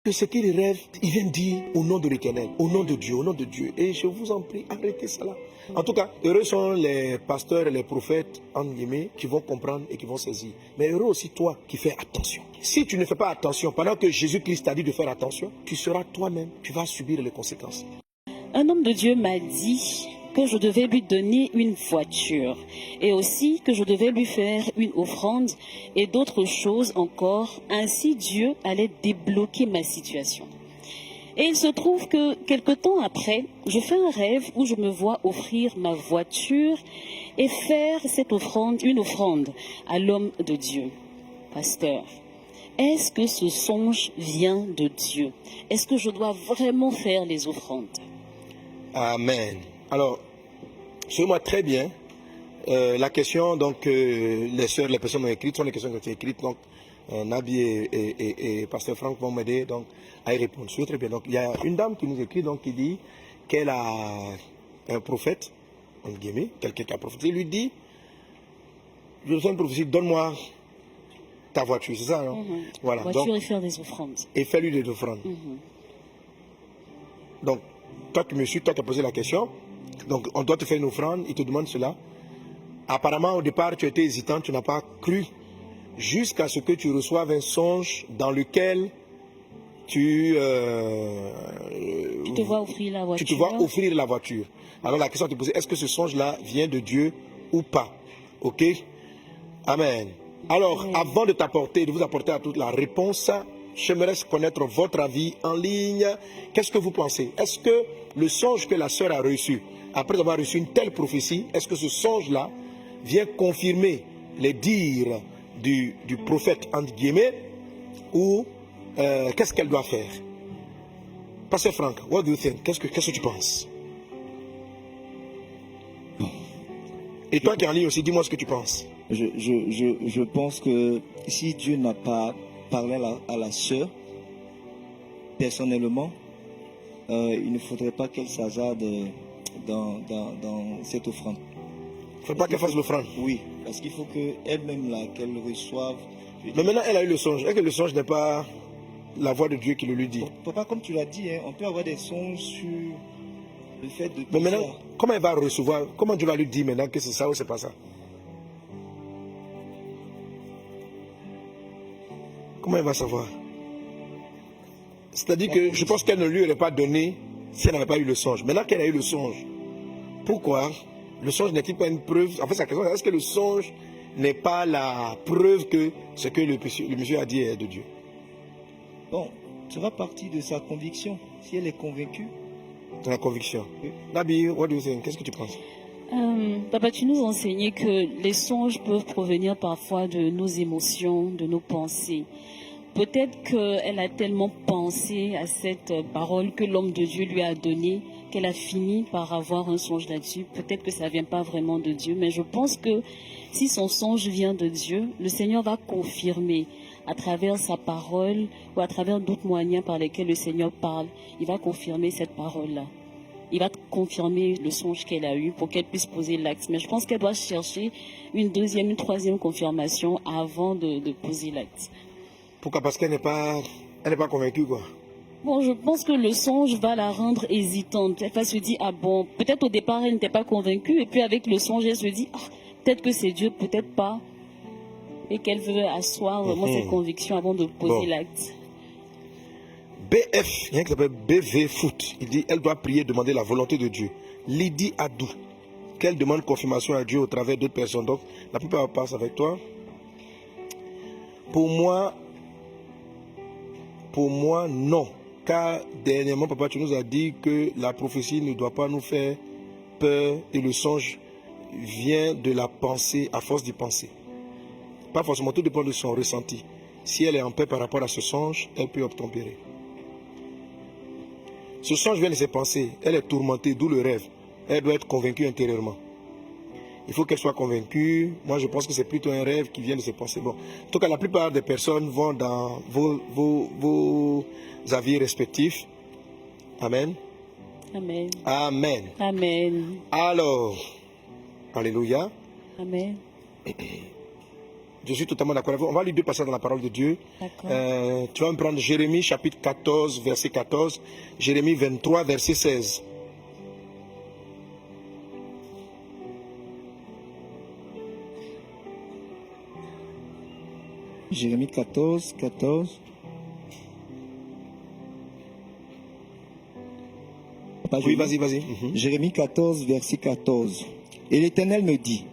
que ce qu'il rêve, il vient dire au nom de l'Éternel, au nom de Dieu, au nom de Dieu. Et je vous en prie, arrêtez cela. En tout cas, heureux sont les pasteurs et les prophètes, entre guillemets, qui vont comprendre et qui vont saisir. Mais heureux aussi toi qui fais attention. Si tu ne fais pas attention, pendant que Jésus-Christ t'a dit de faire attention, tu seras toi-même, tu vas subir les conséquences. Un homme de Dieu m'a dit que je devais lui donner une voiture et aussi que je devais lui faire une offrande et d'autres choses encore. Ainsi, Dieu allait débloquer ma situation. Et il se trouve que quelque temps après, je fais un rêve où je me vois offrir ma voiture et faire cette offrande, une offrande à l'homme de Dieu. Pasteur, est-ce que ce songe vient de Dieu? Est-ce que je dois vraiment faire les offrandes? Amen. Alors, suivez-moi très bien. La question, donc, les sœurs, les personnes ont écrites, sont les questions qui ont été écrites. Donc, Nabi et Pasteur Franck vont m'aider donc, à y répondre. Suivez très bien. Donc, il y a une dame qui nous écrit, donc, qui dit qu'elle a un prophète, entre guillemets, quelqu'un qui a prophétisé, lui dit, je reçois une prophétie, donne-moi ta voiture, c'est ça, non? Voilà. Voiture Donc, et faire des offrandes. et fais-lui des offrandes. Donc, toi qui me suis, toi qui as posé la question, donc on doit te faire une offrande, il te demande cela. Apparemment, au départ, tu étais hésitant, tu n'as pas cru, jusqu'à ce que tu reçoives un songe dans lequel tu te vois offrir la voiture. Tu te vois offrir la voiture. Alors la question à te poser, est-ce que ce songe-là vient de Dieu ou pas? Ok? Amen. Alors, Amen. avant de vous apporter à toute la réponse, j'aimerais connaître votre avis en ligne. Qu'est-ce que vous pensez? Est-ce que le songe que la sœur a reçu, après avoir reçu une telle prophétie, est-ce que ce songe-là vient confirmer les dires du prophète, entre guillemets, ou qu'est-ce qu'elle doit faire? Pasteur Franck, what do you think? Qu'est-ce que tu penses? Et toi qui es en ligne aussi, dis-moi ce que tu penses. Je pense que si Dieu n'a pas parlé à la sœur, personnellement, il ne faudrait pas qu'elle s'hasarde dans cette offrande. Il ne faut pas qu'elle fasse l'offrande. Oui, parce qu'il faut qu'elle-même, là, qu'elle reçoive. Mais maintenant, elle a eu le songe. Est-ce que le songe n'est pas la voix de Dieu qui le lui dit? Papa, comme tu l'as dit, hein, on peut avoir des songes sur le fait de... Mais maintenant, comment elle va recevoir? Comment Dieu va lui dire maintenant que c'est ça ou c'est pas ça? Comment elle va savoir? C'est-à-dire que je pense qu'elle ne lui aurait pas donné si elle n'avait pas eu le songe. Maintenant qu'elle a eu le songe, pourquoi le songe n'est-il pas une preuve? En fait, sa question est, est-ce que le songe n'est pas la preuve que ce que le monsieur a dit est de Dieu? Bon, ça va partir de sa conviction. Si elle est convaincue. De la conviction. Oui. Nabi, what do you think? Qu'est-ce que tu penses? Papa, tu nous enseignais que les songes peuvent provenir parfois de nos émotions, de nos pensées. Peut-être qu'elle a tellement pensé à cette parole que l'homme de Dieu lui a donnée qu'elle a fini par avoir un songe là-dessus. Peut-être que ça ne vient pas vraiment de Dieu, mais je pense que si son songe vient de Dieu, le Seigneur va confirmer à travers sa parole ou à travers d'autres moyens par lesquels le Seigneur parle. Il va confirmer cette parole-là. Il va confirmer le songe qu'elle a eu pour qu'elle puisse poser l'acte. Mais je pense qu'elle doit chercher une deuxième, une troisième confirmation avant de poser l'acte. Pourquoi? Parce qu'elle n'est pas convaincue, quoi. Bon, je pense que le songe va la rendre hésitante. Elle va se dire, ah bon, peut-être au départ, elle n'était pas convaincue. Et puis avec le songe, elle se dit, ah, peut-être que c'est Dieu, peut-être pas. Et qu'elle veut asseoir vraiment cette conviction avant de poser l'acte. BF, il y a un qui s'appelle BV Foot. Il dit, elle doit prier, demander la volonté de Dieu. Lydie Adou, qu'elle demande confirmation à Dieu au travers d'autres personnes. Donc, la plupart passent avec toi. Pour moi, non. Car dernièrement, papa, tu nous as dit que la prophétie ne doit pas nous faire peur et le songe vient de la pensée à force d'y penser. Pas forcément, tout dépend de son ressenti. Si elle est en paix par rapport à ce songe, elle peut obtempérer. Ce songe vient de ses pensées. Elle est tourmentée, d'où le rêve. Elle doit être convaincue intérieurement. Il faut qu'elle soit convaincue. Moi, je pense que c'est plutôt un rêve qui vient de ses pensées. Bon. En tout cas, la plupart des personnes vont dans vos avis respectifs. Amen. Amen. Amen. Amen. Alors, alléluia. Amen. Je suis totalement d'accord avec vous. On va lire 2 passages dans la parole de Dieu. D'accord. Tu vas me prendre Jérémie chapitre 14, verset 14. Jérémie 23, verset 16. Jérémie 14, 14. Oui, vas-y, vas-y. Jérémie 14, verset 14. Et l'Éternel me dit,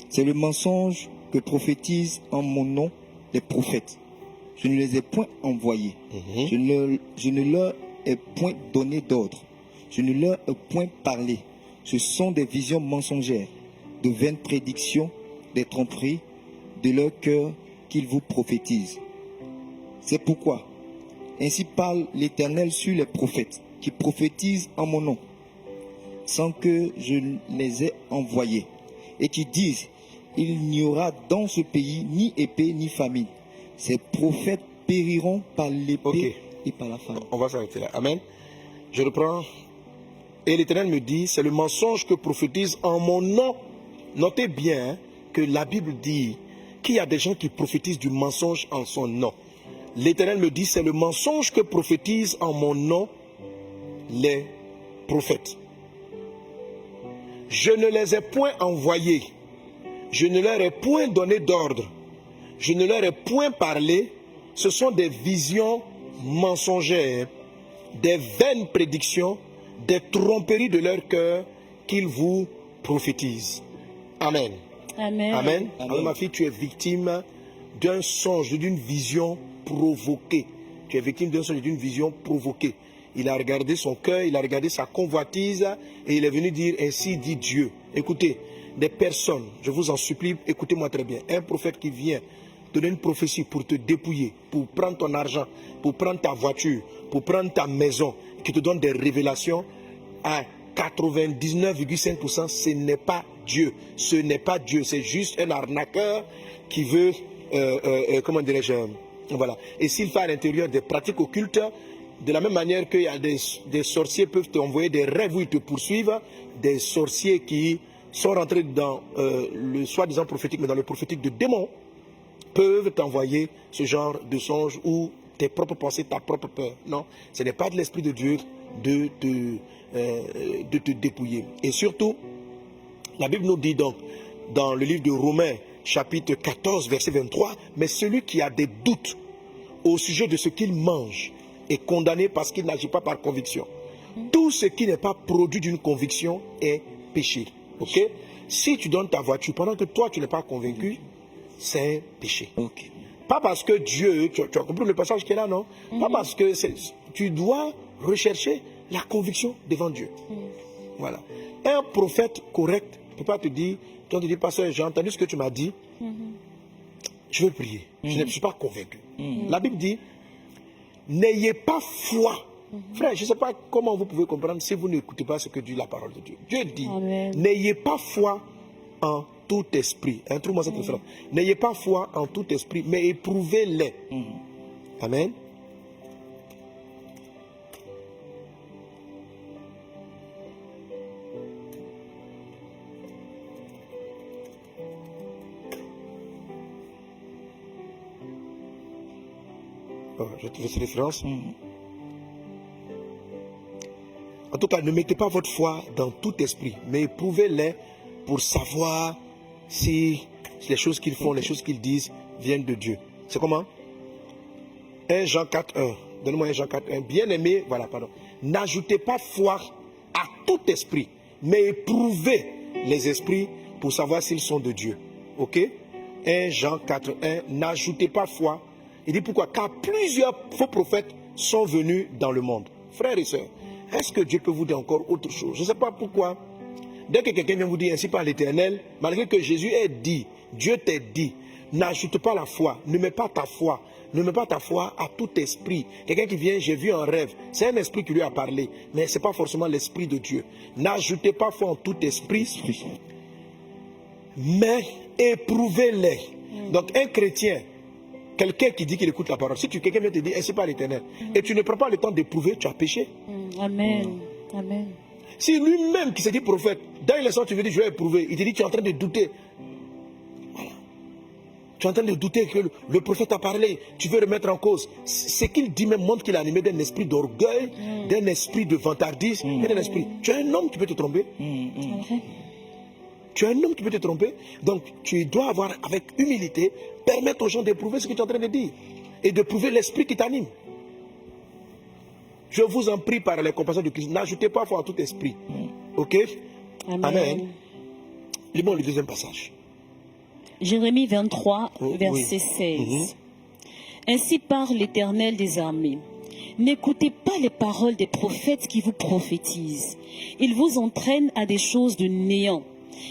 c'est le mensonge que prophétisent en mon nom les prophètes. Je ne les ai point envoyés. Je ne leur ai point donné d'ordre. Je ne leur ai point parlé. Ce sont des visions mensongères, de vaines prédictions, des tromperies de leur cœur qu'ils vous prophétisent. C'est pourquoi, ainsi parle l'Éternel sur les prophètes qui prophétisent en mon nom, sans que je les ai envoyés, et qui disent, il n'y aura dans ce pays ni épée ni famine. Ces prophètes périront par l'épée et par la famine. On va s'arrêter là. Amen. Je reprends. Et l'Éternel me dit, c'est le mensonge que prophétise en mon nom. Notez bien que la Bible dit qu'il y a des gens qui prophétisent du mensonge en son nom. L'Éternel me dit, c'est le mensonge que prophétisent en mon nom les prophètes. Je ne les ai point envoyés. Je ne leur ai point donné d'ordre. Je ne leur ai point parlé. Ce sont des visions mensongères, des vaines prédictions, des tromperies de leur cœur qu'ils vous prophétisent. Amen. Amen. Amen. Amen. Alors ma fille, tu es victime d'un songe, d'une vision provoquée. Tu es victime d'un songe, d'une vision provoquée. Il a regardé son cœur, il a regardé sa convoitise et il est venu dire, ainsi dit Dieu. Écoutez, des personnes, je vous en supplie, écoutez-moi très bien. Un prophète qui vient donner une prophétie pour te dépouiller, pour prendre ton argent, pour prendre ta voiture, pour prendre ta maison, qui te donne des révélations, à 99,5%, ce n'est pas Dieu. Ce n'est pas Dieu, c'est juste un arnaqueur qui veut, comment dirais-je, voilà. Et s'il fait à l'intérieur des pratiques occultes, de la même manière qu'il y a des sorciers peuvent t'envoyer des rêves où ils te poursuivent, des sorciers qui sont rentrés dans le soi-disant prophétique, mais dans le prophétique de démons, peuvent t'envoyer ce genre de songe ou tes propres pensées, ta propre peur. Non, ce n'est pas de l'Esprit de Dieu de te dépouiller. Et surtout, la Bible nous dit donc, dans le livre de Romains, chapitre 14, verset 23, mais celui qui a des doutes au sujet de ce qu'il mange est condamné parce qu'il n'agit pas par conviction. Tout ce qui n'est pas produit d'une conviction est péché. Ok? Si tu donnes ta voiture pendant que toi tu n'es pas convaincu, c'est un péché. Ok. Pas parce que Dieu, tu as compris le passage qui est là, non? Pas parce que tu dois rechercher la conviction devant Dieu. Voilà. Un prophète correct ne peut pas te dire, quand tu dis, pasteur, j'ai entendu ce que tu m'as dit, je veux prier. Je ne suis pas convaincu. La Bible dit, n'ayez pas foi. Frère, je ne sais pas comment vous pouvez comprendre si vous n'écoutez pas ce que dit la parole de Dieu. Dieu dit, n'ayez pas foi en tout esprit. Trouve-moi cette référence. N'ayez pas foi en tout esprit, mais éprouvez-les. Amen. Oh, je te fais cette référence. En tout cas, ne mettez pas votre foi dans tout esprit, mais éprouvez-les pour savoir si les choses qu'ils font, les choses qu'ils disent viennent de Dieu. C'est comment? 1 Jean 4.1. Donne-moi 1 Jean 4.1. Bien-aimé, voilà, pardon. N'ajoutez pas foi à tout esprit, mais éprouvez les esprits pour savoir s'ils sont de Dieu. Ok? 1 Jean 4.1. N'ajoutez pas foi. Il dit pourquoi? Car plusieurs faux prophètes sont venus dans le monde. Frères et sœurs, est-ce que Dieu peut vous dire encore autre chose? Je ne sais pas pourquoi. Dès que quelqu'un vient vous dire ainsi par l'Éternel, malgré que Jésus ait dit, Dieu t'ait dit, n'ajoute pas la foi, ne mets pas ta foi, ne mets pas ta foi à tout esprit. Quelqu'un qui vient, j'ai vu un rêve, c'est un esprit qui lui a parlé, mais ce n'est pas forcément l'esprit de Dieu. N'ajoutez pas foi en tout esprit, mais éprouvez-les. Donc un chrétien, quelqu'un qui dit qu'il écoute la parole, si quelqu'un vient te dire ainsi par l'Éternel, et tu ne prends pas le temps d'éprouver, tu as péché. Amen. Amen. Si lui-même qui s'est dit prophète, dans l'instant tu veux dire je vais éprouver, il te dit tu es en train de douter. Voilà. Tu es en train de douter que le prophète a parlé. Tu veux remettre en cause. Ce qu'il dit même montre qu'il est animé d'un esprit d'orgueil, d'un esprit de vantardise, et d'un esprit. Tu es un homme qui peut te tromper. Tu es un homme qui peut te tromper. Donc, tu dois avoir, avec humilité, permettre aux gens d'éprouver ce que tu es en train de dire. Et de prouver l'esprit qui t'anime. Je vous en prie par les compassions de Christ, n'ajoutez pas foi à tout esprit. Ok? Amen. Lisons le deuxième passage. Jérémie 23, Oui. verset 16. Ainsi parle l'Éternel des armées. N'écoutez pas les paroles des prophètes qui vous prophétisent. Ils vous entraînent à des choses de néant.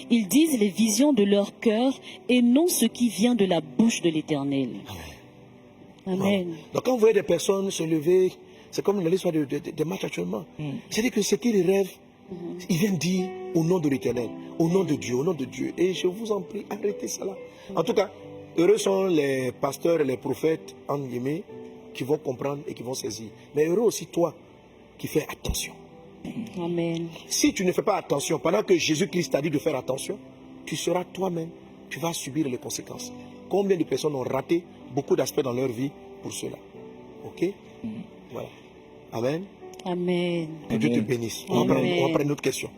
Ils disent les visions de leur cœur et non ce qui vient de la bouche de l'Éternel. Amen. Donc quand vous voyez des personnes se lever, c'est comme dans l'histoire des matchs actuellement. C'est-à-dire que ce qu'ils rêvent, ils viennent dire au nom de l'Éternel, au nom de Dieu, au nom de Dieu. Et je vous en prie, arrêtez cela. En tout cas, heureux sont les pasteurs et les prophètes, entre guillemets, qui vont comprendre et qui vont saisir. Mais heureux aussi toi qui fais attention. Amen. Si tu ne fais pas attention, pendant que Jésus-Christ t'a dit de faire attention, tu seras toi-même, tu vas subir les conséquences. Combien de personnes ont raté beaucoup d'aspects dans leur vie pour cela? Ok? Voilà. Amen. Amen. Que Dieu te bénisse. On va prendre une autre question.